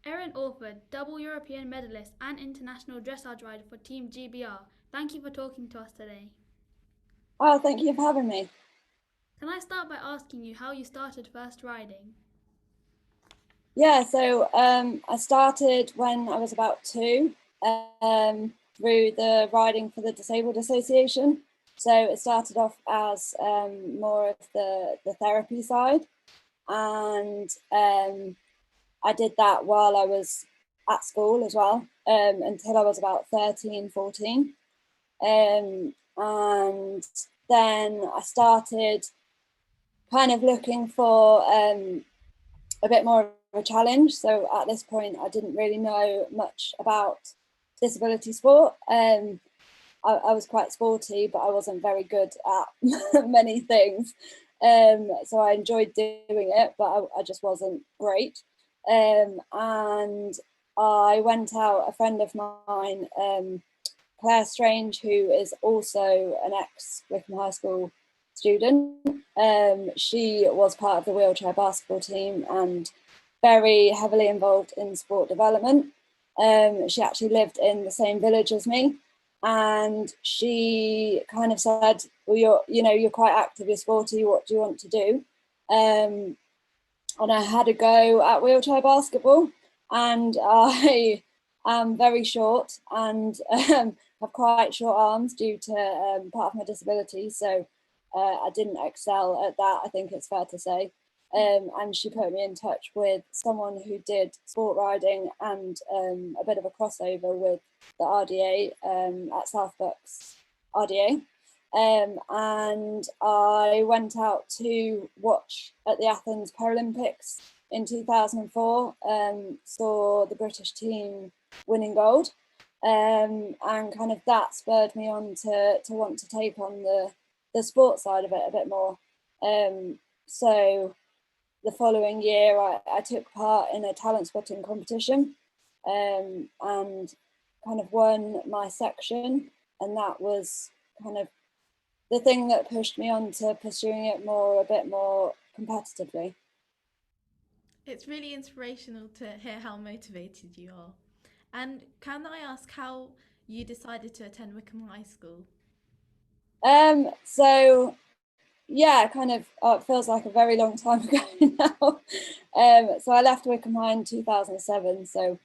Erin Orford, double European medalist and international dressage rider for Team GBR. Thank you for talking to us today. Oh, thank you for having me. Can I start by asking you how you started first riding? I started when I was about two through the Riding for the Disabled Association. So it started off as more of the therapy side, and I did that while I was at school as well until I was about 13, 14. And then I started kind of looking for a bit more of a challenge. So at this point, I didn't really know much about disability sport. I was quite sporty, but I wasn't very good at many things. So I enjoyed doing it, but I just wasn't great. And I went out, a friend of mine, Claire Strange, who is also an ex-Wycombe High School student. She was part of the wheelchair basketball team and very heavily involved in sport development. She actually lived in the same village as me, and she kind of said, "Well, you're quite active, you're sporty. What do you want to do?" And I had a go at wheelchair basketball, and I am very short and have quite short arms due to part of my disability. So I didn't excel at that, I think it's fair to say. And she put me in touch with someone who did sport riding and a bit of a crossover with the RDA at South Bucks RDA. And I went out to watch at the Athens Paralympics in 2004, saw the British team winning gold, and kind of that spurred me on to want to take on the sports side of it a bit more. So the following year, I took part in a talent spotting competition and kind of won my section, and that was kind of the thing that pushed me on to pursuing it a bit more competitively. It's really inspirational to hear how motivated you are. And can I ask how you decided to attend Wycombe High School? So yeah, kind of it feels like a very long time ago now. So I left Wycombe High in 2007. So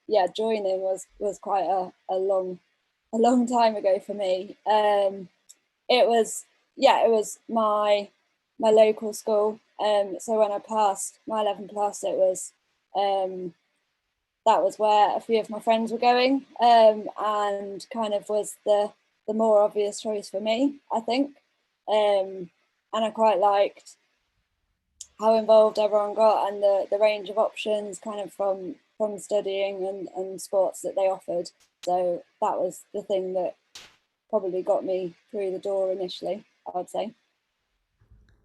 yeah, joining was quite a long time ago for me. It was it was my local school. So when I passed my 11 plus, it was that was where a few of my friends were going, and kind of was the more obvious choice for me, I think. And I quite liked how involved everyone got and the range of options kind of from studying and sports that they offered. So that was the thing that probably got me through the door initially, I would say.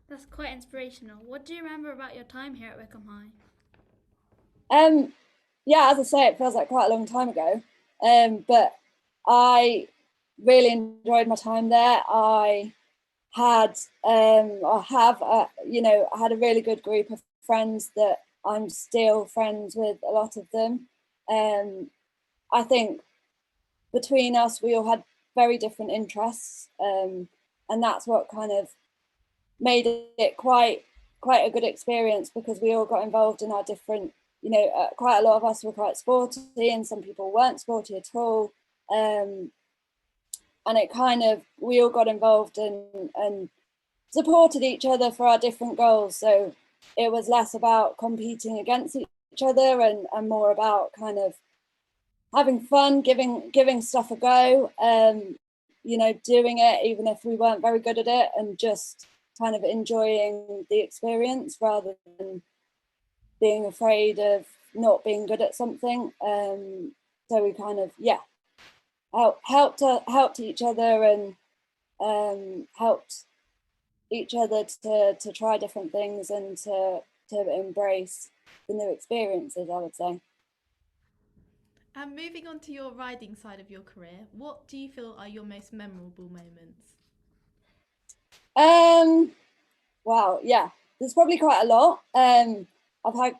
That's quite inspirational. What do you remember about your time here at Wycombe High? Um, yeah, as I say, it feels like quite a long time ago. But I really enjoyed my time there. Had I have I had a really good group of friends that I'm still friends with, a lot of them. I think between us we all had very different interests, and that's what kind of made it quite a good experience, because we all got involved in our different, quite a lot of us were quite sporty and some people weren't sporty at all. And it kind of, we all got involved and supported each other for our different goals. So it was less about competing against each other and more about kind of having fun, giving stuff a go, doing it even if we weren't very good at it, and just kind of enjoying the experience rather than being afraid of not being good at something. So we kind of helped each other and helped each other to try different things and to embrace the new experiences, I would say. And moving on to your riding side of your career, what do you feel are your most memorable moments? Um, wow, yeah, there's probably quite a lot. I've had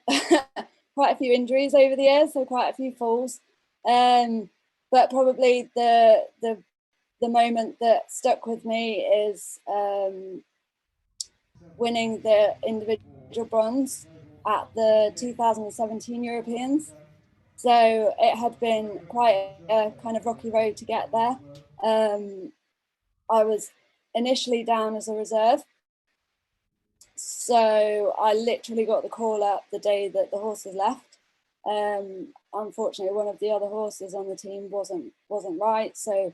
quite a few injuries over the years, so quite a few falls. But probably the moment that stuck with me is winning the individual bronze at the 2017 Europeans. So it had been quite a kind of rocky road to get there. I was initially down as a reserve. So I literally got the call up the day that the horses left. Unfortunately, one of the other horses on the team wasn't right. So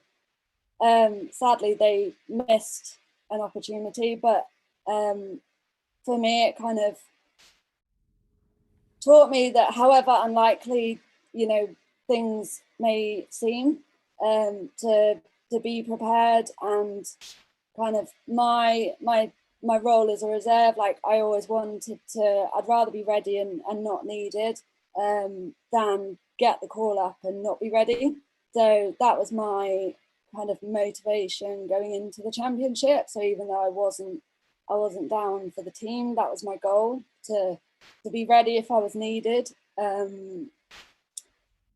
sadly, they missed an opportunity. But for me, it kind of taught me that however unlikely, things may seem, to be prepared, and kind of my role as a reserve, like I always wanted to, I'd rather be ready and not needed than get the call up and not be ready. So that was my kind of motivation going into the championship. So even though I wasn't down for the team, that was my goal, to be ready if I was needed.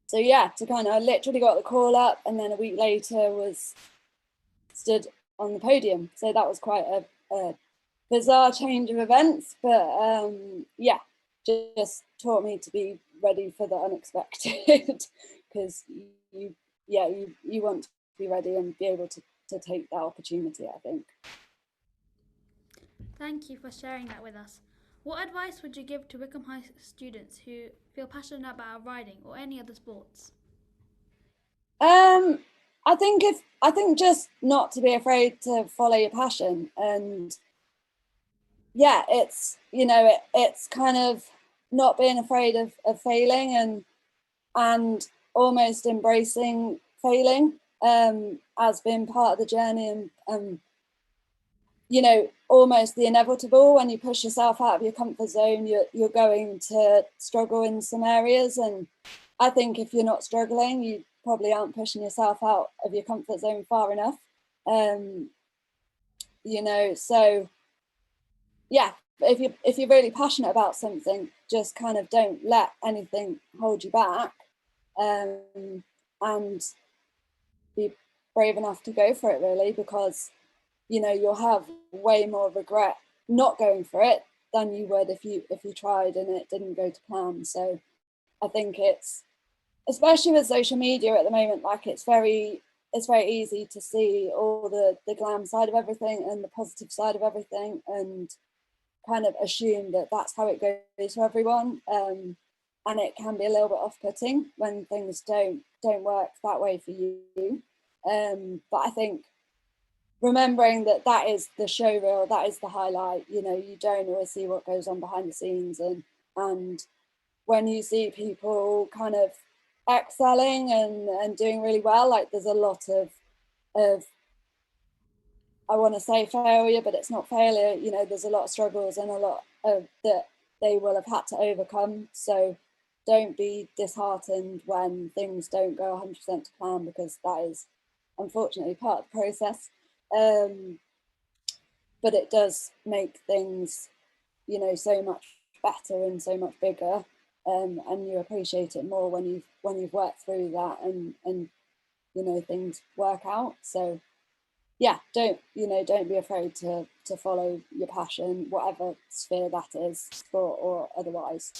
So yeah, to kind of literally got the call up, and then a week later was stood on the podium. So that was quite a bizarre change of events, but yeah, just taught me to be ready for the unexpected, because you want to be ready and be able to take that opportunity, I think. Thank you for sharing that with us. What advice would you give to Wycombe High students who feel passionate about riding or any other sports? I think just not to be afraid to follow your passion, and yeah, it's it's kind of not being afraid of failing, and almost embracing failing as being part of the journey, and almost the inevitable. When you push yourself out of your comfort zone, you're going to struggle in some areas, and I think if you're not struggling, you probably aren't pushing yourself out of your comfort zone far enough. So yeah, if you're really passionate about something, just kind of don't let anything hold you back, and be brave enough to go for it, really, because you'll have way more regret not going for it than you would if you tried and it didn't go to plan. So I think it's, especially with social media at the moment, like it's very easy to see all the glam side of everything and the positive side of everything, and kind of assume that that's how it goes for everyone, and it can be a little bit off-putting when things don't work that way for you. But I think remembering that is the show reel, that is the highlight. You don't always see what goes on behind the scenes, and when you see people kind of excelling and doing really well, like there's a lot of I want to say failure, but it's not failure. There's a lot of struggles and a lot of that they will have had to overcome. So don't be disheartened when things don't go 100% to plan, because that is unfortunately part of the process. But it does make things, so much better and so much bigger, and you appreciate it more when you've worked through that and things work out. So yeah, don't be afraid to follow your passion, whatever sphere that is, sport or otherwise,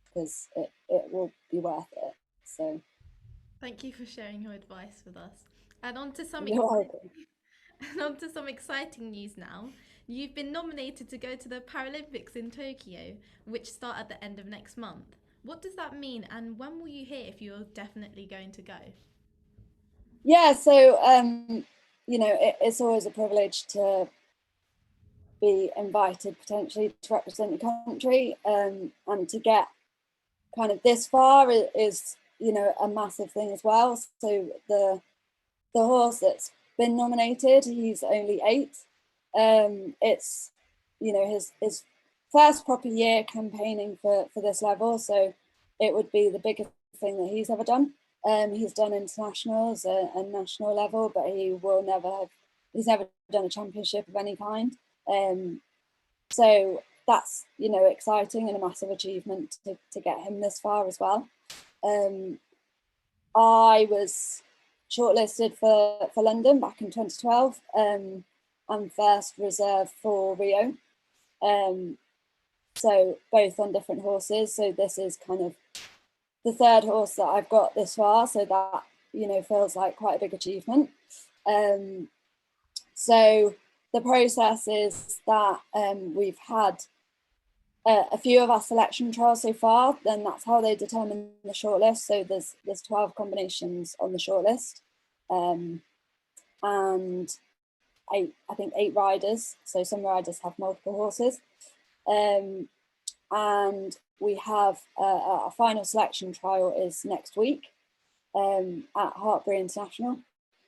because it will be worth it. So Thank you for sharing your advice with us. And on to some exciting news now. You've been nominated to go to the Paralympics in Tokyo, which start at the end of next month. What does that mean, and when will you hear if you're definitely going to go? Yeah, so it's always a privilege to be invited potentially to represent your country, and to get kind of this far is a massive thing as well. So the horse that's been nominated, he's only 8. It's his first proper year campaigning for this level, so it would be the biggest thing that he's ever done. He's done internationals and national level, but he's never done a championship of any kind. So that's, you know, exciting and a massive achievement to get him this far as well. I was shortlisted for London back in 2012 and first reserve for Rio. So both on different horses. So this is kind of the third horse that I've got this far. So that, you know, feels like quite a big achievement. So the process is that we've had a few of our selection trials so far, then that's how they determine the shortlist. So there's 12 combinations on the shortlist, and I think 8 riders. So some riders have multiple horses, and we have our final selection trial is next week at Hartbury International.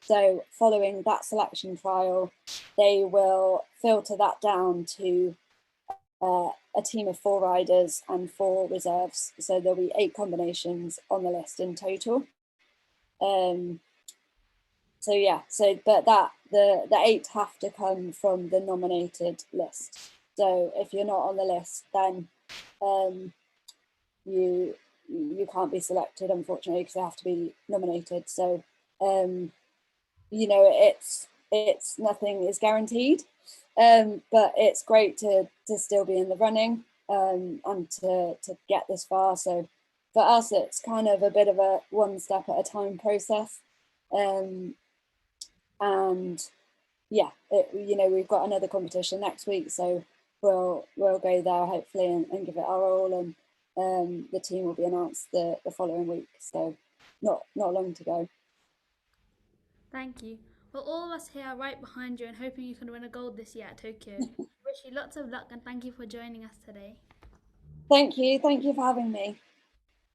So following that selection trial, they will filter that down to a team of 4 riders and 4 reserves. So there'll be 8 combinations on the list in total. So yeah, but the 8 have to come from the nominated list. So if you're not on the list, then you can't be selected, unfortunately, because they have to be nominated. So you know, it's nothing is guaranteed, but it's great to still be in the running and to get this far. So for us, it's kind of a bit of a one step at a time process, and yeah, you know, we've got another competition next week, so we'll go there hopefully and give it our all, and the team will be announced the following week. So not long to go. Thank you. Well, all of us here are right behind you and hoping you can win a gold this year at Tokyo. Wish you lots of luck and thank you for joining us today. Thank you for having me.